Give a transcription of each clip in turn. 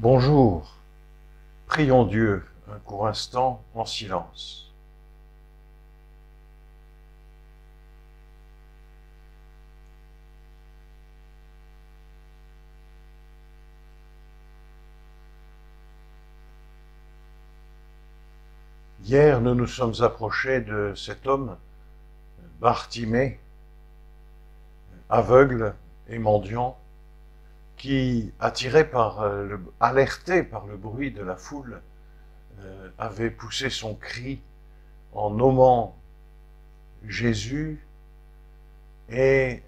Bonjour, prions Dieu un court instant en silence. Hier, nous nous sommes approchés de cet homme, Bartimée, aveugle et mendiant, qui, alerté par le bruit de la foule, avait poussé son cri en nommant Jésus et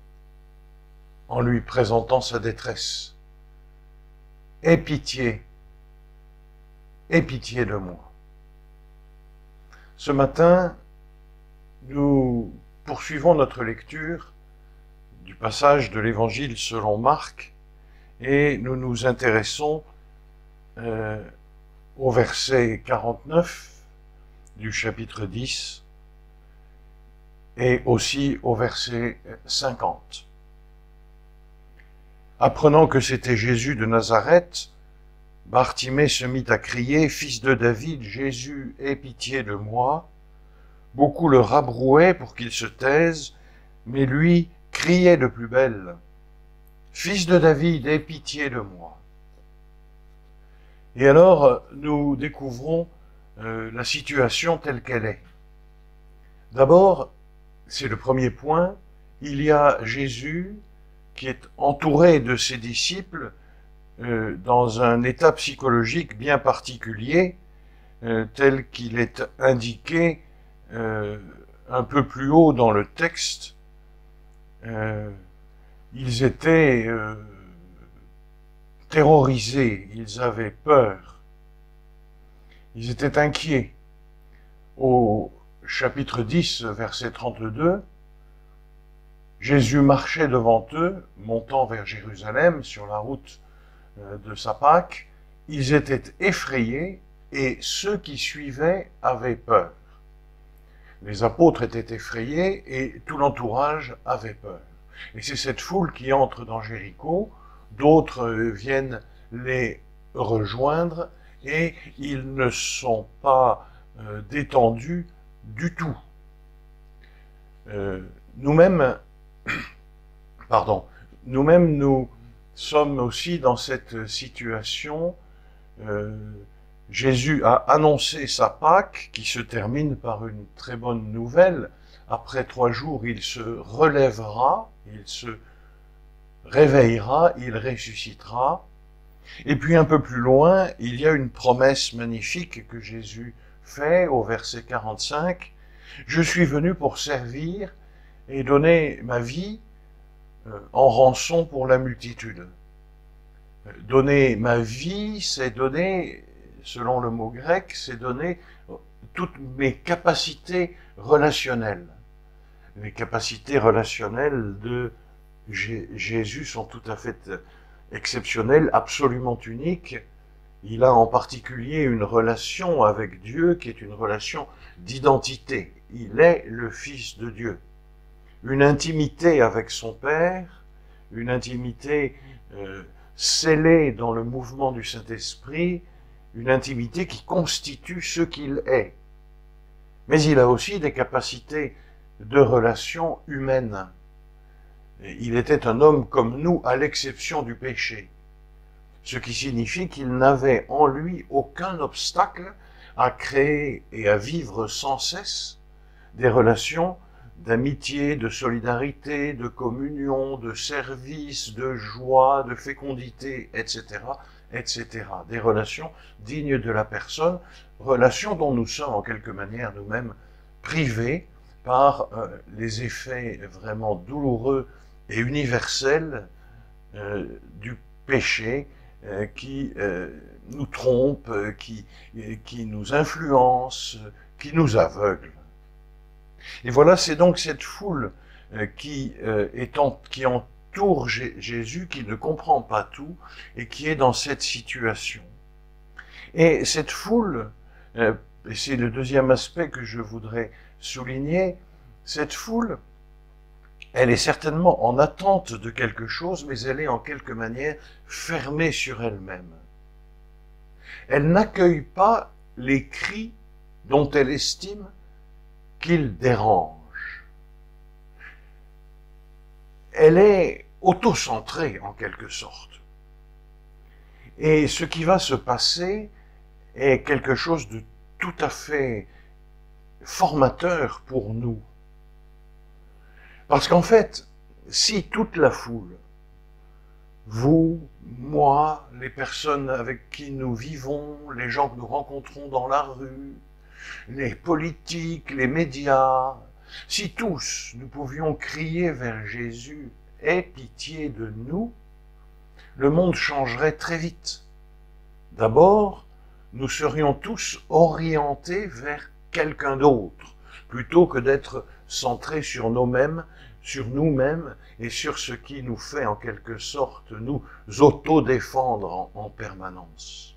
en lui présentant sa détresse. Aie pitié de moi. Ce matin, nous poursuivons notre lecture du passage de l'Évangile selon Marc et nous nous intéressons au verset 49 du chapitre 10 et aussi au verset 50. Apprenant que c'était Jésus de Nazareth, Bartimée se mit à crier « Fils de David, Jésus, aie pitié de moi !» Beaucoup le rabrouaient pour qu'il se taise, mais lui criait de plus belle « Fils de David, aie pitié de moi !» Et alors, nous découvrons la situation telle qu'elle est. D'abord, c'est le premier point, il y a Jésus qui est entouré de ses disciples dans un état psychologique bien particulier, tel qu'il est indiqué un peu plus haut dans le texte. Ils étaient terrorisés, ils avaient peur, ils étaient inquiets. Au chapitre 10, verset 32, Jésus marchait devant eux, montant vers Jérusalem sur la route de sa Pâque. Ils étaient effrayés et ceux qui suivaient avaient peur. Les apôtres étaient effrayés et tout l'entourage avait peur. Et c'est cette foule qui entre dans Jéricho, d'autres viennent les rejoindre et ils ne sont pas détendus du tout. Nous-mêmes, nous sommes aussi dans cette situation. Jésus a annoncé sa Pâque qui se termine par une très bonne nouvelle. Après 3 jours, il se relèvera, il se réveillera, il ressuscitera. Et puis un peu plus loin, il y a une promesse magnifique que Jésus fait au verset 45. « Je suis venu pour servir et donner ma vie en rançon pour la multitude. » Donner ma vie, c'est donner, selon le mot grec, c'est donner toutes mes capacités relationnelles. Les capacités relationnelles de Jésus sont tout à fait exceptionnelles, absolument uniques. Il a en particulier une relation avec Dieu qui est une relation d'identité. Il est le Fils de Dieu. Une intimité avec son Père, une intimité scellée dans le mouvement du Saint-Esprit, une intimité qui constitue ce qu'il est. Mais il a aussi des capacités de relation humaine. Il était un homme comme nous, à l'exception du péché. Ce qui signifie qu'il n'avait en lui aucun obstacle à créer et à vivre sans cesse des relations d'amitié, de solidarité, de communion, de service, de joie, de fécondité, etc., etc. Des relations dignes de la personne, relations dont nous sommes en quelque manière nous-mêmes privés par les effets vraiment douloureux et universels du péché qui nous trompe, qui nous influence, qui nous aveugle. Et voilà, c'est donc cette foule qui entoure Jésus, qui ne comprend pas tout et qui est dans cette situation. Et cette foule, et c'est le deuxième aspect que je voudrais souligner, cette foule, elle est certainement en attente de quelque chose, mais elle est en quelque manière fermée sur elle-même. Elle n'accueille pas les cris dont elle estime qu'ils dérangent. Elle est auto-centrée en quelque sorte. Et ce qui va se passer est quelque chose de tout à fait formateur pour nous. Parce qu'en fait, si toute la foule, vous, moi, les personnes avec qui nous vivons, les gens que nous rencontrons dans la rue, les politiques, les médias, si tous nous pouvions crier vers Jésus, « Aie pitié de nous », le monde changerait très vite. D'abord, nous serions tous orientés vers quelqu'un d'autre, plutôt que d'être centrés sur nous-mêmes et sur ce qui nous fait en quelque sorte nous auto-défendre en permanence.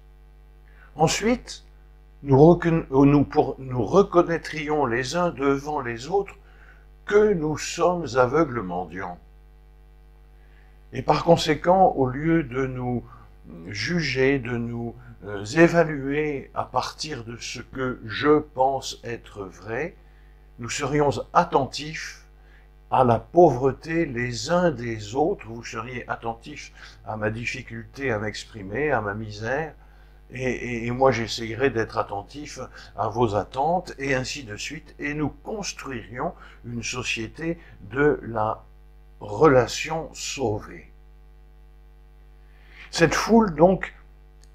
Ensuite, nous reconnaîtrions les uns devant les autres que nous sommes aveugles mendiants. Et par conséquent, au lieu de nous juger, de nous évaluer à partir de ce que je pense être vrai, nous serions attentifs à la pauvreté les uns des autres, vous seriez attentifs à ma difficulté à m'exprimer, à ma misère, et moi j'essayerai d'être attentif à vos attentes, et ainsi de suite, et nous construirions une société de la relation sauvée. Cette foule, donc,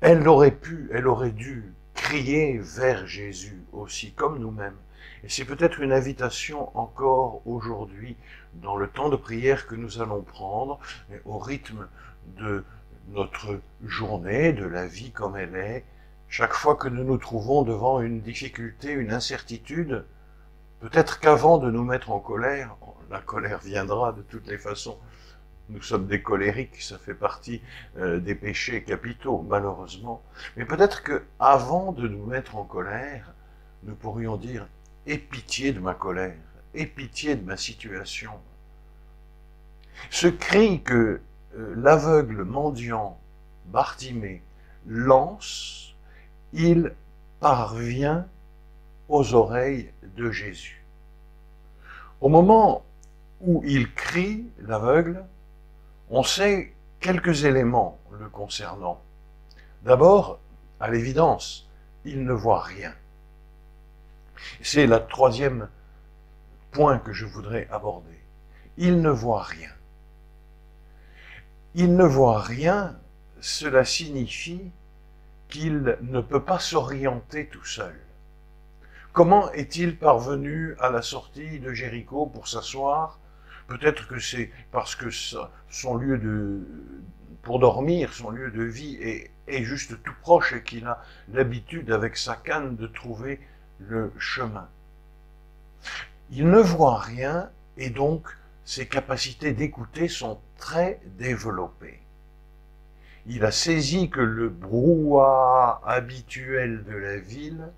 elle aurait dû crier vers Jésus aussi, comme nous-mêmes. Et c'est peut-être une invitation encore aujourd'hui, dans le temps de prière que nous allons prendre, au rythme de notre journée, de la vie comme elle est, chaque fois que nous nous trouvons devant une difficulté, une incertitude, peut-être qu'avant de nous mettre en colère, la colère viendra de toutes les façons, nous sommes des colériques, ça fait partie des péchés capitaux, malheureusement, mais peut-être qu'avant de nous mettre en colère, nous pourrions dire « Aie pitié de ma colère, aie pitié de ma situation ». Ce cri que l'aveugle mendiant Bartimée lance, il parvient aux oreilles de Jésus. Au moment où il crie, l'aveugle, on sait quelques éléments le concernant. D'abord, à l'évidence, il ne voit rien. C'est le troisième point que je voudrais aborder. Il ne voit rien. Il ne voit rien, cela signifie qu'il ne peut pas s'orienter tout seul. Comment est-il parvenu à la sortie de Jéricho pour s'asseoir? Peut-être que c'est parce que son lieu pour dormir, son lieu de vie est juste tout proche et qu'il a l'habitude avec sa canne de trouver le chemin. Il ne voit rien et donc ses capacités d'écouter sont très développées. Il a saisi que le brouhaha habituel de la ville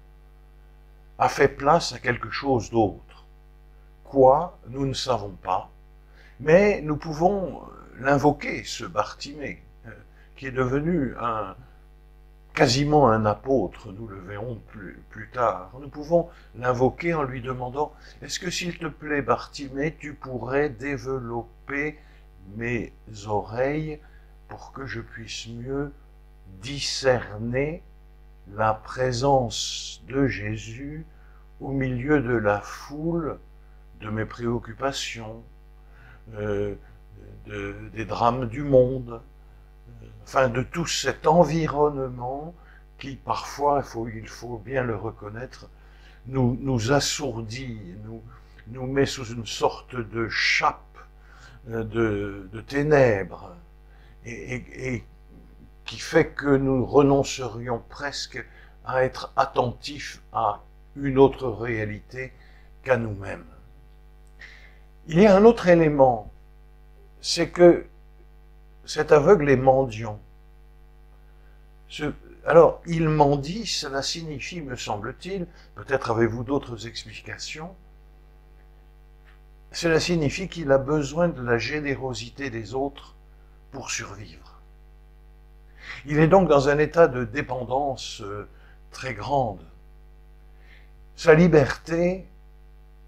a fait place à quelque chose d'autre. Quoi, nous ne savons pas, mais nous pouvons l'invoquer, ce Bartimée, qui est devenu quasiment un apôtre, nous le verrons plus tard. Nous pouvons l'invoquer en lui demandant « Est-ce que s'il te plaît, Bartimée, tu pourrais développer mes oreilles pour que je puisse mieux discerner la présence de Jésus au milieu de la foule, de mes préoccupations, des drames du monde, enfin de tout cet environnement qui parfois, il faut bien le reconnaître, nous assourdit, nous met sous une sorte de chape de ténèbres et qui fait que nous renoncerions presque à être attentifs à une autre réalité qu'à nous-mêmes. Il y a un autre élément, c'est que cet aveugle est mendiant. Alors, il mendie, cela signifie, me semble-t-il, peut-être avez-vous d'autres explications, cela signifie qu'il a besoin de la générosité des autres pour survivre. Il est donc dans un état de dépendance très grande. Sa liberté,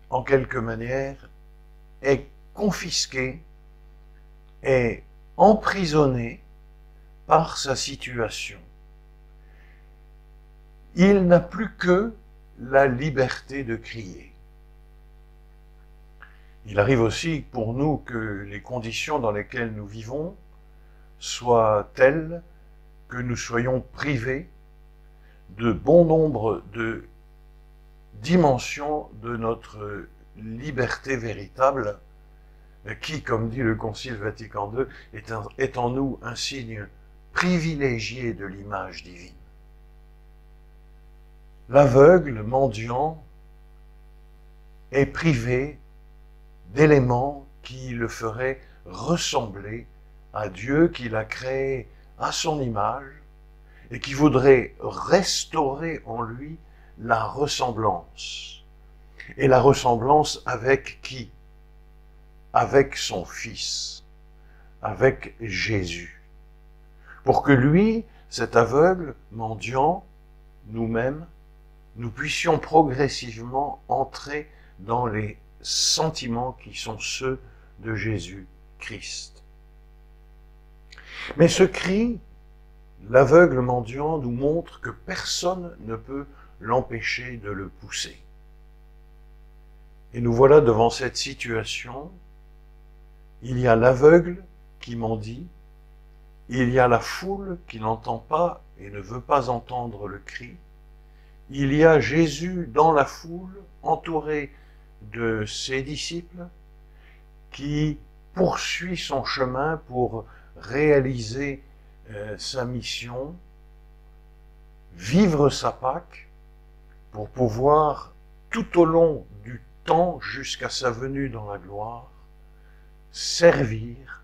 en quelque manière, est confisquée, est emprisonnée par sa situation. Il n'a plus que la liberté de crier. Il arrive aussi pour nous que les conditions dans lesquelles nous vivons soient telles que nous soyons privés de bon nombre de dimensions de notre liberté véritable, qui, comme dit le Concile Vatican II, est en nous un signe privilégié de l'image divine. L'aveugle mendiant est privé d'éléments qui le feraient ressembler à Dieu qu'il a créé à son image et qui voudrait restaurer en lui la ressemblance. Et la ressemblance avec qui? Avec son Fils, avec Jésus. Pour que lui, cet aveugle mendiant, nous-mêmes, nous puissions progressivement entrer dans les sentiments qui sont ceux de Jésus-Christ. Mais ce cri, l'aveugle mendiant, nous montre que personne ne peut l'empêcher de le pousser. Et nous voilà devant cette situation. Il y a l'aveugle qui mendie, il y a la foule qui n'entend pas et ne veut pas entendre le cri, il y a Jésus dans la foule, entouré de ses disciples, qui poursuit son chemin pour réaliser sa mission, vivre sa Pâque, pour pouvoir, tout au long du temps jusqu'à sa venue dans la gloire, servir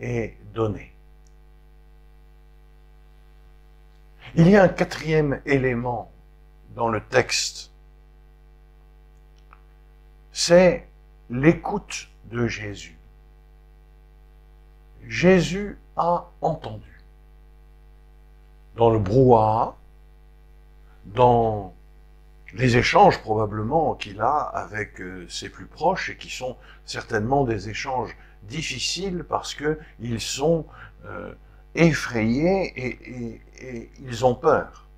et donner. Il y a un quatrième élément dans le texte, c'est l'écoute de Jésus. Jésus a entendu. Dans le brouhaha, dans les échanges probablement qu'il a avec ses plus proches, et qui sont certainement des échanges difficiles parce qu'ils sont effrayés et ils ont peur.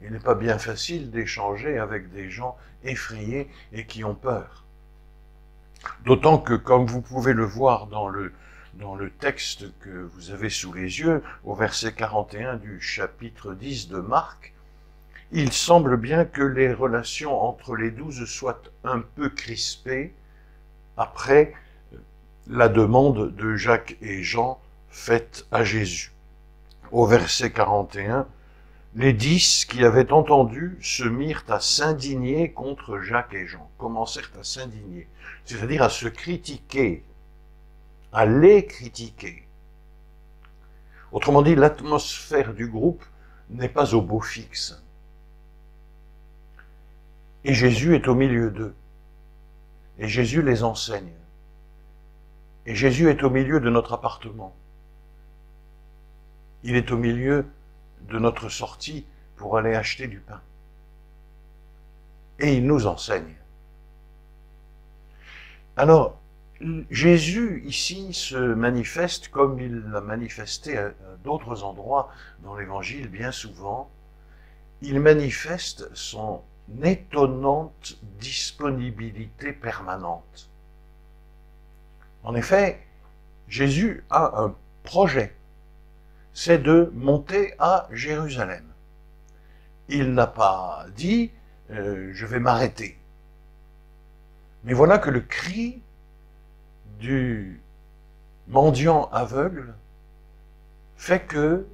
Il n'est pas bien facile d'échanger avec des gens effrayés et qui ont peur. D'autant que, comme vous pouvez le voir dans le texte que vous avez sous les yeux, au verset 41 du chapitre 10 de Marc, il semble bien que les relations entre les 12 soient un peu crispées après la demande de Jacques et Jean faite à Jésus. Au verset 41, les 10 qui avaient entendu se mirent à s'indigner contre Jacques et Jean, commencèrent à s'indigner, c'est-à-dire à se critiquer, à les critiquer. Autrement dit, l'atmosphère du groupe n'est pas au beau fixe. Et Jésus est au milieu d'eux. Et Jésus les enseigne. Et Jésus est au milieu de notre appartement. Il est au milieu de notre sortie pour aller acheter du pain. Et il nous enseigne. Alors, Jésus, ici, se manifeste comme il l'a manifesté à d'autres endroits dans l'Évangile, bien souvent. Il manifeste son étonnante disponibilité permanente. En effet, Jésus a un projet, c'est de monter à Jérusalem. Il n'a pas dit « je vais m'arrêter ». Mais voilà que le cri du mendiant aveugle fait que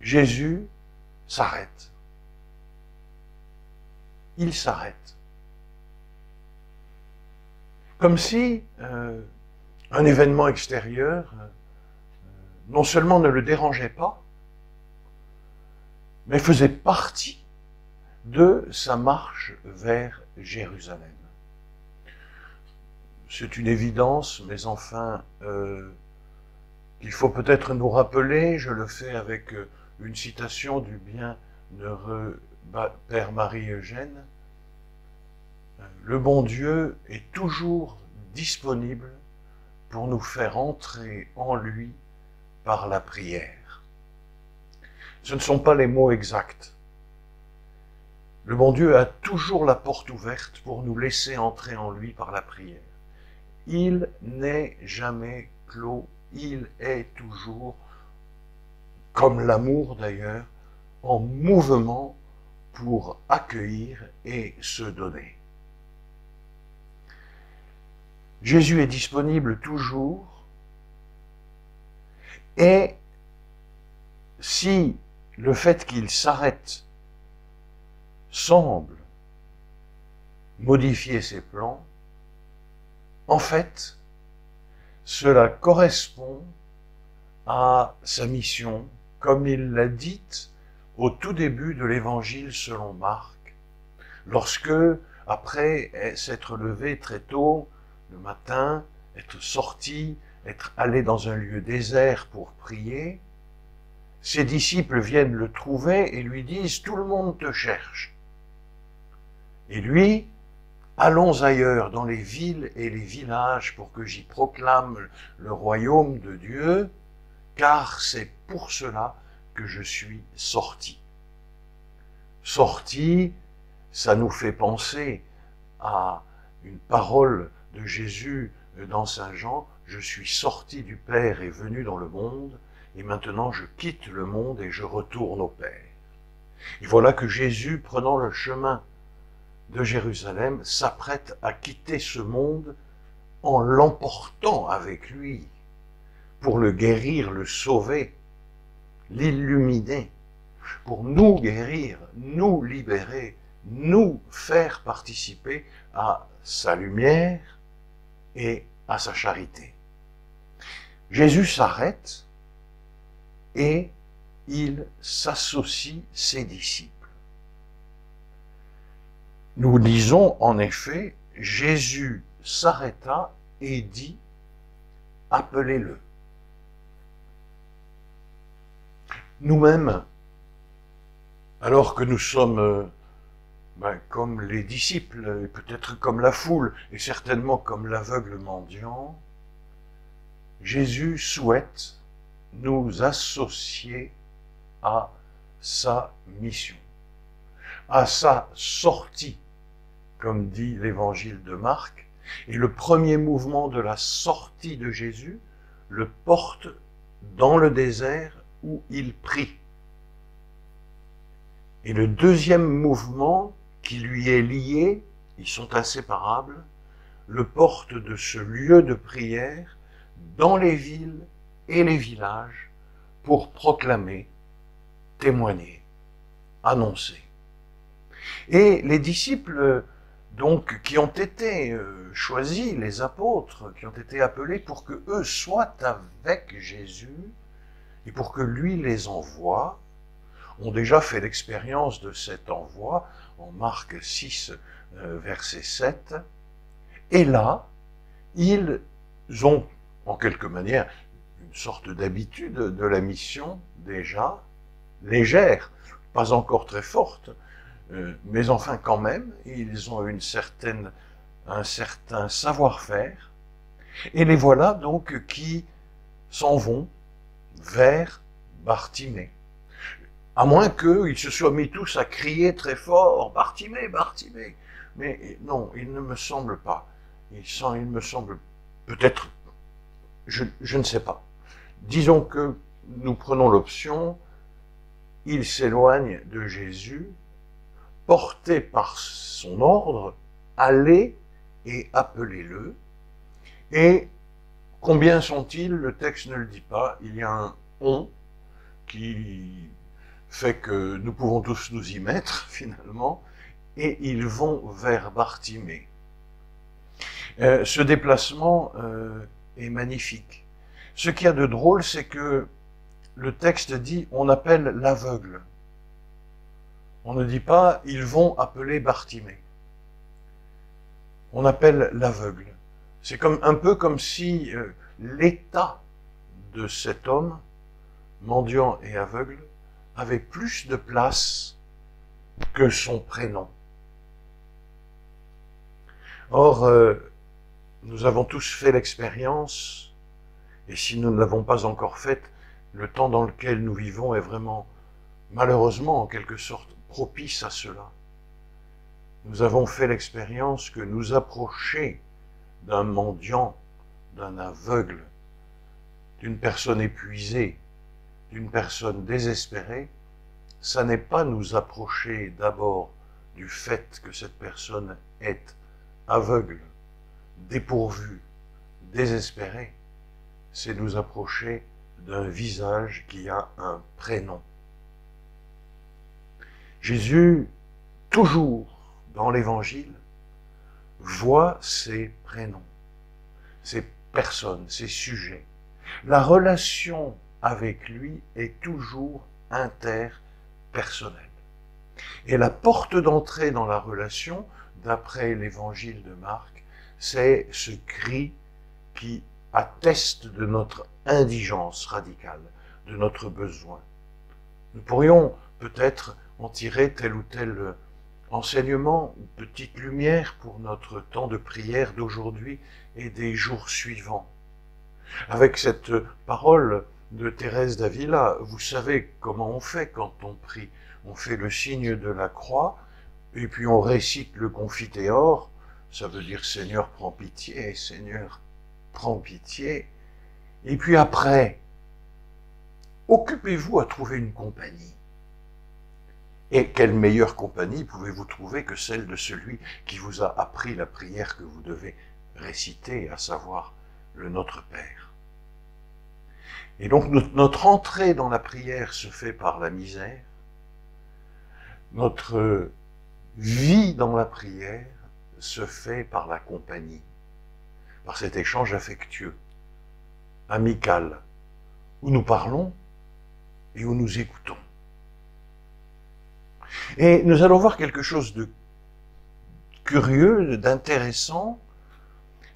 Jésus s'arrête. Il s'arrête. Comme si un événement extérieur non seulement ne le dérangeait pas, mais faisait partie de sa marche vers Jérusalem. C'est une évidence, mais enfin, qu'il faut peut-être nous rappeler, je le fais avec une citation du bienheureux Père Marie-Eugène, le bon Dieu est toujours disponible pour nous faire entrer en lui par la prière. Ce ne sont pas les mots exacts. Le bon Dieu a toujours la porte ouverte pour nous laisser entrer en lui par la prière. Il n'est jamais clos, il est toujours, comme l'amour d'ailleurs, en mouvement pour accueillir et se donner. Jésus est disponible toujours, et si le fait qu'il s'arrête semble modifier ses plans, en fait, cela correspond à sa mission, comme il l'a dite au tout début de l'Évangile selon Marc, lorsque, après s'être levé très tôt le matin, être sorti, être allé dans un lieu désert pour prier, ses disciples viennent le trouver et lui disent « Tout le monde te cherche ». Et lui, « Allons ailleurs, dans les villes et les villages, pour que j'y proclame le royaume de Dieu, car c'est pour cela que je suis sorti. » Sorti, ça nous fait penser à une parole de Jésus dans Saint Jean, « Je suis sorti du Père et venu dans le monde, et maintenant je quitte le monde et je retourne au Père. » Et voilà que Jésus, prenant le chemin de Jérusalem, s'apprête à quitter ce monde en l'emportant avec lui pour le guérir, le sauver, l'illuminer, pour nous guérir, nous libérer, nous faire participer à sa lumière et à sa charité. Jésus s'arrête et il s'associe ses disciples. Nous lisons en effet, Jésus s'arrêta et dit « Appelez-le ». Nous-mêmes, alors que nous sommes comme les disciples, et peut-être comme la foule, et certainement comme l'aveugle mendiant, Jésus souhaite nous associer à sa mission, à sa sortie, comme dit l'évangile de Marc, et le premier mouvement de la sortie de Jésus le porte dans le désert où il prie. Et le deuxième mouvement qui lui est lié, ils sont inséparables, le porte de ce lieu de prière dans les villes et les villages pour proclamer, témoigner, annoncer. Et les disciples, donc, qui ont été choisis, les apôtres, qui ont été appelés pour que eux soient avec Jésus et pour que lui les envoie, ont déjà fait l'expérience de cet envoi en Marc 6, verset 7. Et là, ils ont, en quelque manière, une sorte d'habitude de la mission, déjà, légère, pas encore très forte, mais enfin quand même, ils ont un certain savoir-faire, et les voilà donc qui s'en vont vers Bartimée. À moins qu'ils se soient mis tous à crier très fort, « Bartimée, Bartimée !» Mais non, il ne me semble pas. Il me semble, peut-être, je ne sais pas. Disons que nous prenons l'option, il s'éloigne de Jésus, porté par son ordre, allez et appelez-le. Et combien sont-ils? Le texte ne le dit pas. Il y a un « on » qui fait que nous pouvons tous nous y mettre, finalement, et ils vont vers Bartimée. Ce déplacement est magnifique. Ce qu'il y a de drôle, c'est que le texte dit « on appelle l'aveugle ». On ne dit pas « ils vont appeler Bartimée ». On appelle l'aveugle. C'est un peu comme si l'état de cet homme, mendiant et aveugle, avait plus de place que son prénom. Or, nous avons tous fait l'expérience, et si nous ne l'avons pas encore faite, le temps dans lequel nous vivons est vraiment, malheureusement, en quelque sorte, propice à cela. Nous avons fait l'expérience que nous approcher d'un mendiant, d'un aveugle, d'une personne épuisée, d'une personne désespérée, ça n'est pas nous approcher d'abord du fait que cette personne est aveugle, dépourvue, désespérée, c'est nous approcher d'un visage qui a un prénom. Jésus, toujours dans l'Évangile, voit ces prénoms, ces personnes, ces sujets. La relation avec lui est toujours interpersonnelle. Et la porte d'entrée dans la relation, d'après l'Évangile de Marc, c'est ce cri qui atteste de notre indigence radicale, de notre besoin. Nous pourrions peut-être en tirer tel ou tel enseignement ou petite lumière pour notre temps de prière d'aujourd'hui et des jours suivants. Avec cette parole de Thérèse d'Avila, vous savez comment on fait quand on prie. On fait le signe de la croix, et puis on récite le Confiteor, ça veut dire Seigneur prends pitié, Seigneur prends pitié. Et puis après, occupez-vous à trouver une compagnie. Et quelle meilleure compagnie pouvez-vous trouver que celle de celui qui vous a appris la prière que vous devez réciter, à savoir le Notre Père. Et donc notre entrée dans la prière se fait par la misère, notre vie dans la prière se fait par la compagnie, par cet échange affectueux, amical, où nous parlons et où nous écoutons. Et nous allons voir quelque chose de curieux, d'intéressant,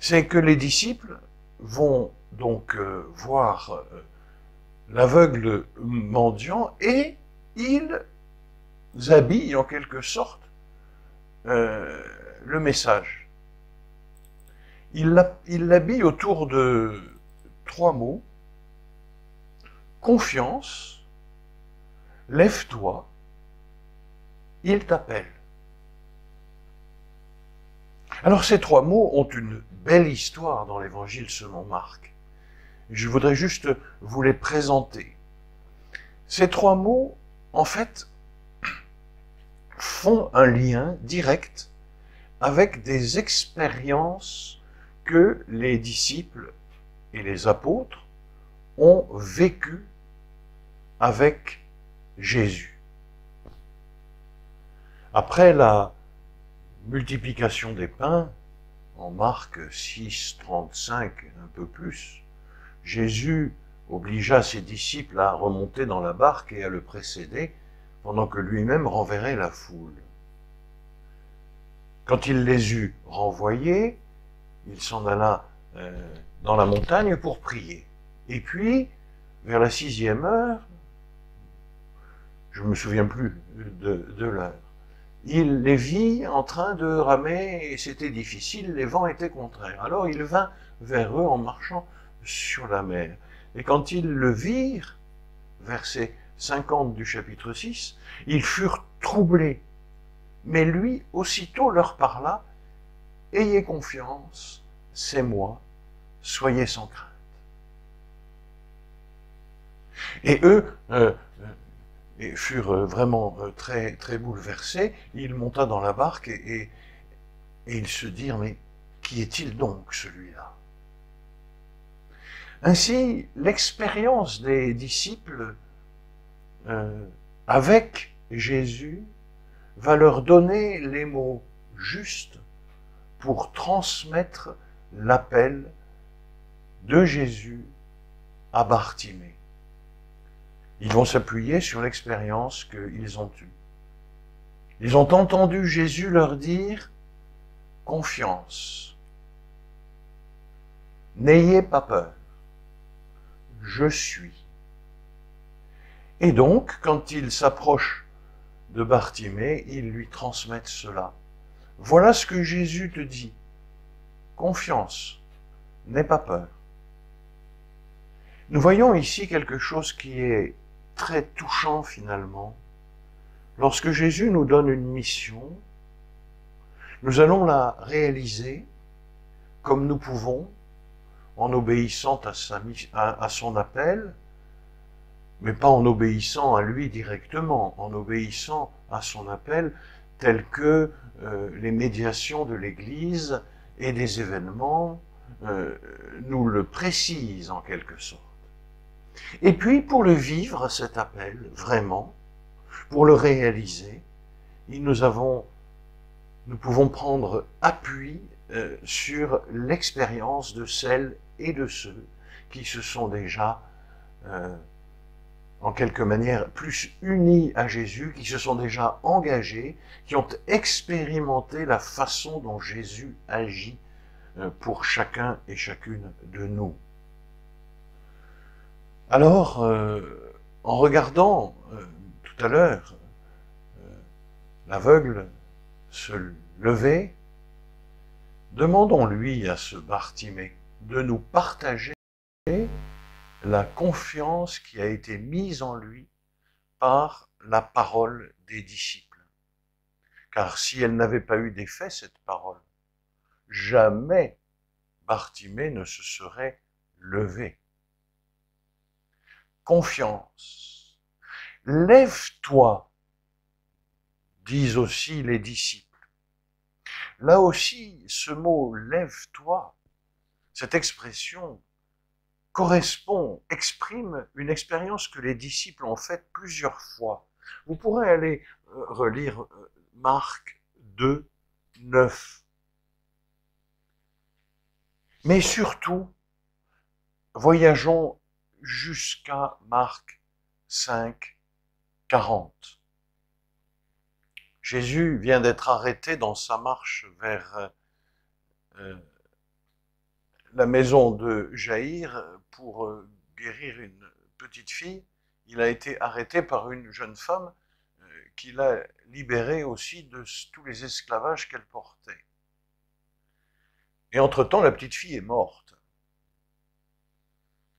c'est que les disciples vont donc voir l'aveugle mendiant et ils habillent en quelque sorte le message. Ils l'habillent autour de 3 mots: confiance, lève-toi, il t'appelle. Alors ces 3 mots ont une belle histoire dans l'Évangile selon Marc. Je voudrais juste vous les présenter. Ces 3 mots, en fait, font un lien direct avec des expériences que les disciples et les apôtres ont vécues avec Jésus. Après la multiplication des pains, en Marc 6, 35, un peu plus, Jésus obligea ses disciples à remonter dans la barque et à le précéder, pendant que lui-même renverrait la foule. Quand il les eut renvoyés, il s'en alla dans la montagne pour prier. Et puis, vers la 6e heure, je ne me souviens plus de l'heure, il les vit en train de ramer et c'était difficile, les vents étaient contraires. Alors il vint vers eux en marchant sur la mer. Et quand ils le virent, verset 50 du chapitre 6, ils furent troublés. Mais lui aussitôt leur parla: ayez confiance, c'est moi, soyez sans crainte. Et eux furent vraiment très, très bouleversés. Ils monta dans la barque et ils se dirent: mais qui est-il donc celui-là? Ainsi, l'expérience des disciples avec Jésus va leur donner les mots justes pour transmettre l'appel de Jésus à Bartimée. Ils vont s'appuyer sur l'expérience qu'ils ont eue. Ils ont entendu Jésus leur dire: confiance, n'ayez pas peur, je suis. Et donc, quand il s'approche de Bartimée, ils lui transmettent cela. Voilà ce que Jésus te dit. Confiance, n'aie pas peur. Nous voyons ici quelque chose qui est très touchant finalement. Lorsque Jésus nous donne une mission, nous allons la réaliser comme nous pouvons, en obéissant à son appel, mais pas en obéissant à lui directement, en obéissant à son appel tel que les médiations de l'Église et des événements nous le précisent en quelque sorte. Et puis pour le vivre, cet appel, vraiment, pour le réaliser, nous pouvons prendre appui sur l'expérience de celles et de ceux qui se sont déjà, en quelque manière, plus unis à Jésus, qui se sont déjà engagés, qui ont expérimenté la façon dont Jésus agit pour chacun et chacune de nous. Alors, en regardant tout à l'heure l'aveugle se lever, demandons-lui à ce Bartimée de nous partager la confiance qui a été mise en lui par la parole des disciples. Car si elle n'avait pas eu d'effet, cette parole, jamais Bartimée ne se serait levé. Confiance. Lève-toi, disent aussi les disciples. Là aussi, ce mot « lève-toi », cette expression exprime une expérience que les disciples ont faite plusieurs fois. Vous pourrez aller relire Marc 2, 9. Mais surtout, voyageons jusqu'à Marc 5, 40. Jésus vient d'être arrêté dans sa marche vers la maison de Jaïr pour guérir une petite fille. Il a été arrêté par une jeune femme qui l'a libéré aussi de tous les esclavages qu'elle portait. Et entre-temps, la petite fille est morte.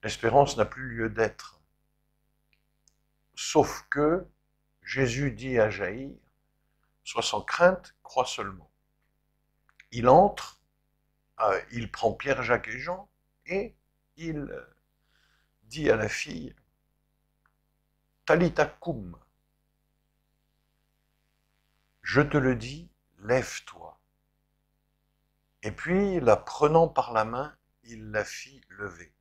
L'espérance n'a plus lieu d'être. Sauf que Jésus dit à Jaïr, sois sans crainte, crois seulement. Il entre, il prend Pierre, Jacques et Jean, et il dit à la fille, Talitha koum, je te le dis, lève-toi. Et puis, la prenant par la main, il la fit lever.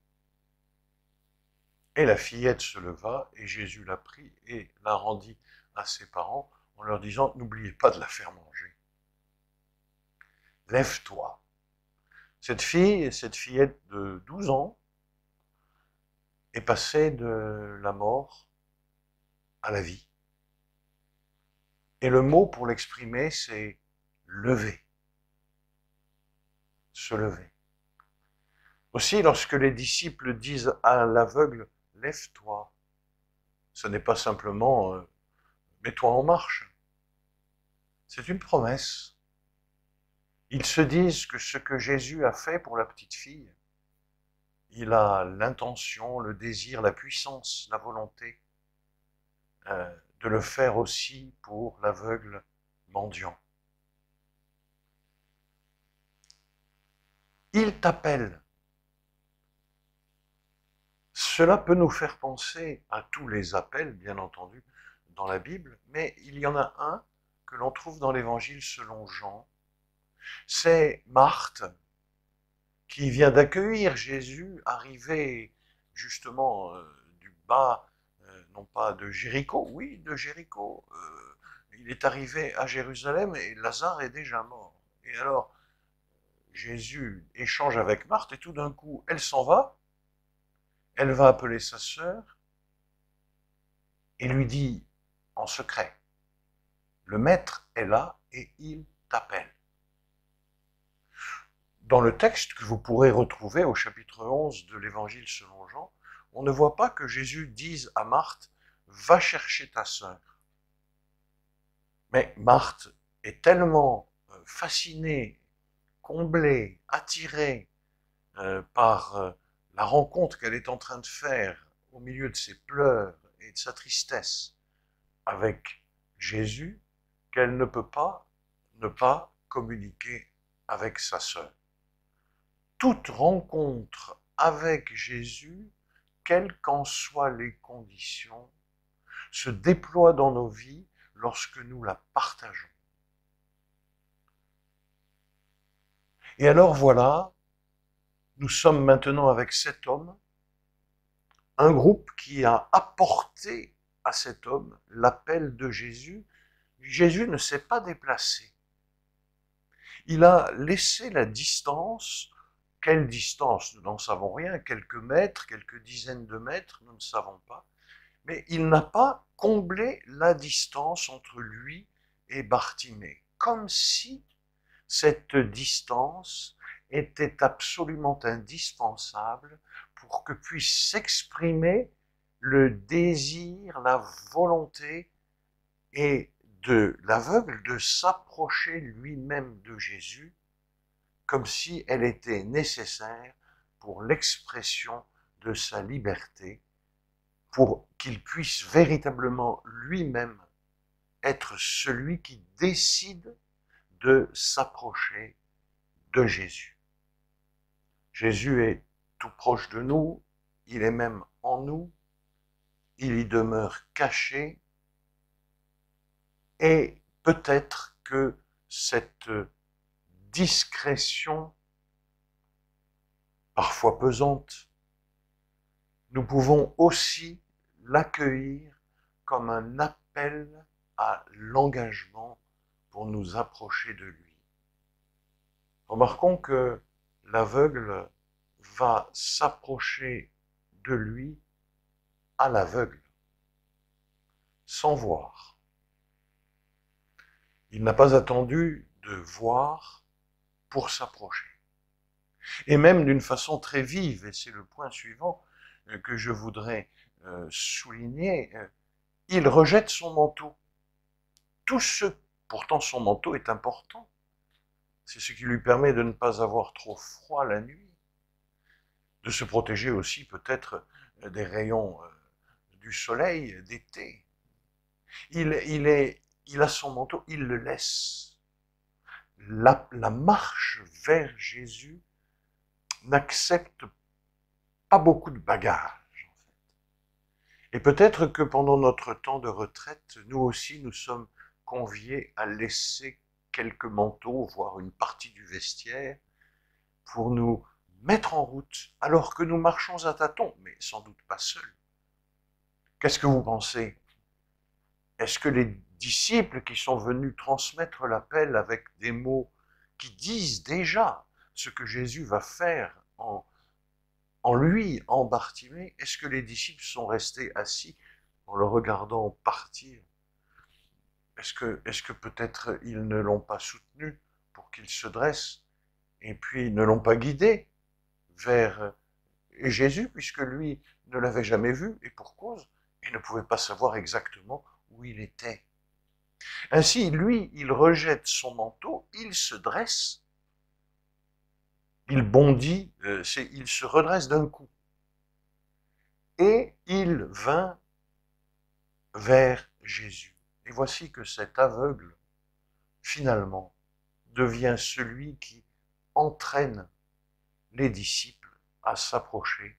Et la fillette se leva, et Jésus la prit et la rendit à ses parents, en leur disant, n'oubliez pas de la faire manger. Lève-toi. Cette fillette de 12 ans, est passée de la mort à la vie. Et le mot pour l'exprimer, c'est lever. Se lever. Aussi, lorsque les disciples disent à l'aveugle, lève-toi, ce n'est pas simplement mets-toi en marche. C'est une promesse. Ils se disent que ce que Jésus a fait pour la petite fille, il a l'intention, le désir, la puissance, la volonté de le faire aussi pour l'aveugle mendiant. Il t'appelle. Cela peut nous faire penser à tous les appels, bien entendu, dans la Bible, mais il y en a un que l'on trouve dans l'Évangile selon Jean. C'est Marthe qui vient d'accueillir Jésus, arrivé justement du bas, non pas de Jéricho, oui, de Jéricho. Il est arrivé à Jérusalem et Lazare est déjà mort. Et alors, Jésus échange avec Marthe et tout d'un coup, elle s'en va, elle va appeler sa sœur et lui dit en secret, le maître est là et il t'appelle. Dans le texte que vous pourrez retrouver au chapitre 11 de l'Évangile selon Jean, on ne voit pas que Jésus dise à Marthe, va chercher ta sœur. Mais Marthe est tellement fascinée, comblée, attirée par la rencontre qu'elle est en train de faire au milieu de ses pleurs et de sa tristesse avec Jésus, qu'elle ne peut pas ne pas communiquer avec sa sœur. Toute rencontre avec Jésus, quelles qu'en soient les conditions, se déploie dans nos vies lorsque nous la partageons. Et alors voilà, nous sommes maintenant avec cet homme, un groupe qui a apporté à cet homme l'appel de Jésus. Jésus ne s'est pas déplacé. Il a laissé la distance. Quelle distance? Nous n'en savons rien. Quelques mètres, quelques dizaines de mètres, nous ne savons pas. Mais il n'a pas comblé la distance entre lui et Bartimée. Comme si cette distance était absolument indispensable pour que puisse s'exprimer le désir, la volonté et de l'aveugle de s'approcher lui-même de Jésus, comme si elle était nécessaire pour l'expression de sa liberté, pour qu'il puisse véritablement lui-même être celui qui décide de s'approcher de Jésus. Jésus est tout proche de nous, il est même en nous, il y demeure caché, et peut-être que cette discrétion, parfois pesante, nous pouvons aussi l'accueillir comme un appel à l'engagement pour nous approcher de lui. Remarquons que l'aveugle va s'approcher de lui à l'aveugle, sans voir. Il n'a pas attendu de voir pour s'approcher. Et même d'une façon très vive, et c'est le point suivant que je voudrais souligner, il rejette son manteau. Pourtant son manteau est important. C'est ce qui lui permet de ne pas avoir trop froid la nuit, de se protéger aussi peut-être des rayons du soleil d'été. Il a son manteau, il le laisse. La marche vers Jésus n'accepte pas beaucoup de bagages, en fait. Et peut-être que pendant notre temps de retraite, nous aussi, nous sommes conviés à laisser quelques manteaux, voire une partie du vestiaire, pour nous mettre en route, alors que nous marchons à tâtons, mais sans doute pas seuls. Qu'est-ce que vous pensez? Est-ce que les disciples qui sont venus transmettre l'appel avec des mots qui disent déjà ce que Jésus va faire en lui, en Bartimée, est-ce que les disciples sont restés assis en le regardant partir? Est-ce que peut-être ils ne l'ont pas soutenu pour qu'il se dresse et puis ne l'ont pas guidé vers Jésus, puisque lui ne l'avait jamais vu, et pour cause, il ne pouvait pas savoir exactement où il était. Ainsi, lui, il rejette son manteau, il se dresse, il bondit, il se redresse d'un coup. Et il vint vers Jésus. Et voici que cet aveugle, finalement, devient celui qui entraîne les disciples à s'approcher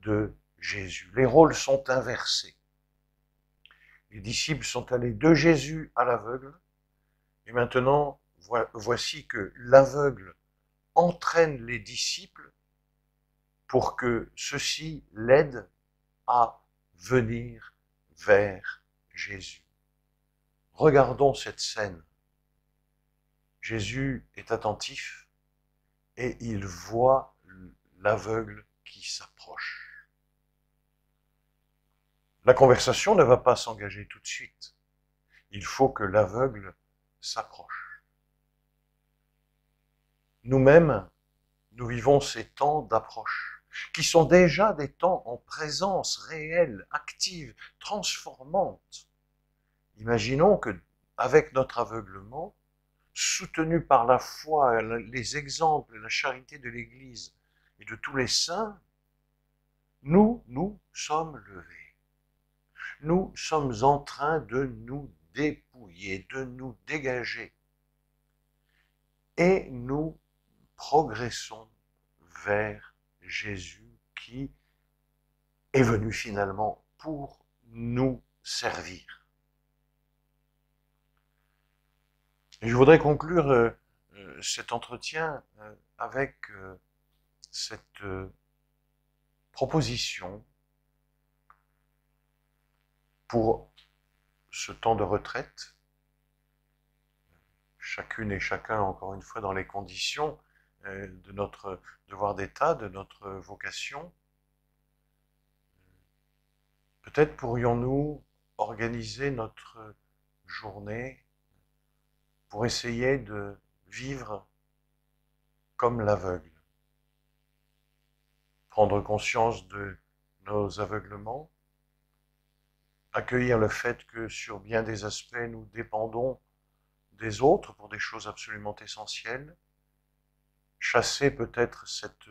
de Jésus. Les rôles sont inversés. Les disciples sont allés de Jésus à l'aveugle, et maintenant, voici que l'aveugle entraîne les disciples pour que ceux-ci l'aident à venir vers Jésus. Regardons cette scène. Jésus est attentif et il voit l'aveugle qui s'approche. La conversation ne va pas s'engager tout de suite. Il faut que l'aveugle s'approche. Nous-mêmes, nous vivons ces temps d'approche. qui sont déjà des temps en présence réelle, active, transformante. Imaginons que, avec notre aveuglement, soutenu par la foi, les exemples, la charité de l'Église et de tous les saints, nous sommes levés. Nous sommes en train de nous dépouiller, de nous dégager. Et nous progressons vers Jésus qui est venu finalement pour nous servir. Et je voudrais conclure cet entretien avec cette proposition pour ce temps de retraite, chacune et chacun, encore une fois, dans les conditions de notre devoir d'État, de notre vocation. Peut-être pourrions-nous organiser notre journée pour essayer de vivre comme l'aveugle, prendre conscience de nos aveuglements, accueillir le fait que sur bien des aspects, nous dépendons des autres pour des choses absolument essentielles, chasser peut-être cette,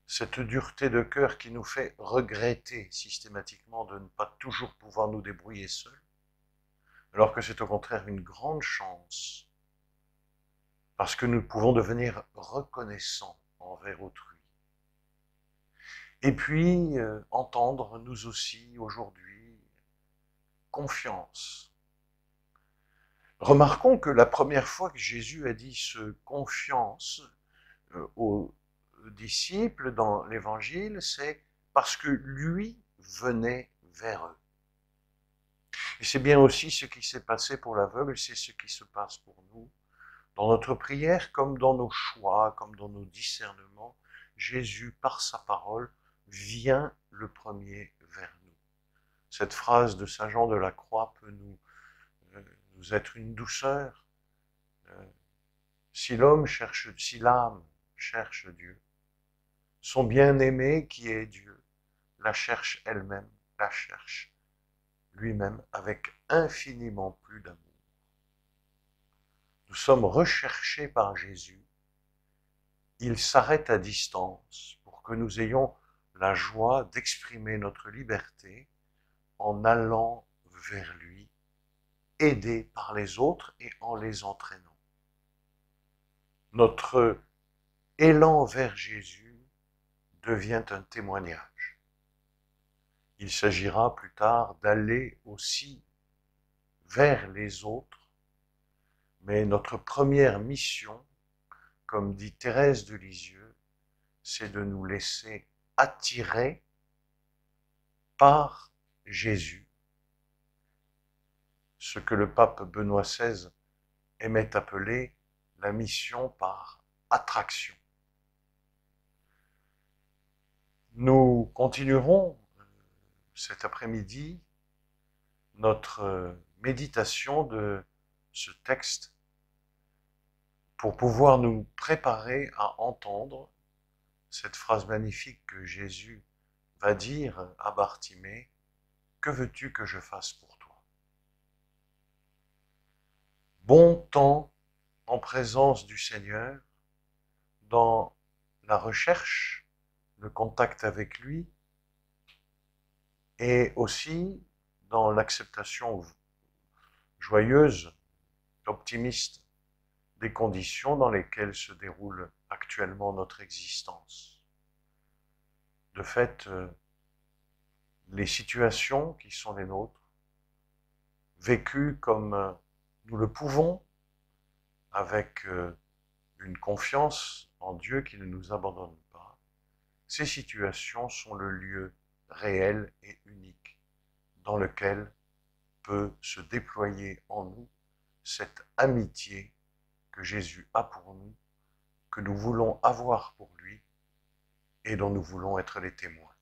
cette dureté de cœur qui nous fait regretter systématiquement de ne pas toujours pouvoir nous débrouiller seuls, alors que c'est au contraire une grande chance, parce que nous pouvons devenir reconnaissants envers autrui. Et puis, entendre nous aussi aujourd'hui confiance. Remarquons que la première fois que Jésus a dit ce confiance aux disciples dans l'Évangile, c'est parce que lui venait vers eux. Et c'est bien aussi ce qui s'est passé pour l'aveugle, c'est ce qui se passe pour nous. Dans notre prière, comme dans nos choix, comme dans nos discernements, Jésus, par sa parole, vient le premier vers nous. Cette phrase de Saint Jean de la Croix peut nous être une douceur. Si l'âme cherche Dieu, son bien-aimé qui est Dieu, la cherche elle-même, la cherche lui-même avec infiniment plus d'amour. Nous sommes recherchés par Jésus. Il s'arrête à distance pour que nous ayons la joie d'exprimer notre liberté en allant vers lui, aidés par les autres et en les entraînant. Notre élan vers Jésus devient un témoignage. Il s'agira plus tard d'aller aussi vers les autres, mais notre première mission, comme dit Thérèse de Lisieux, c'est de nous laisser attirer par Jésus, ce que le pape Benoît XVI aimait appeler la mission par attraction. Nous continuerons cet après-midi notre méditation de ce texte pour pouvoir nous préparer à entendre cette phrase magnifique que Jésus va dire à Bartimée, « Que veux-tu que je fasse pour toi ?» Bon temps en présence du Seigneur, dans la recherche, le contact avec lui, et aussi dans l'acceptation joyeuse, optimiste des conditions dans lesquelles se déroule actuellement notre existence. De fait, les situations qui sont les nôtres, vécues comme nous le pouvons, avec une confiance en Dieu qui ne nous abandonne pas, ces situations sont le lieu réel et unique dans lequel peut se déployer en nous cette amitié que Jésus a pour nous, que nous voulons avoir pour lui et dont nous voulons être les témoins.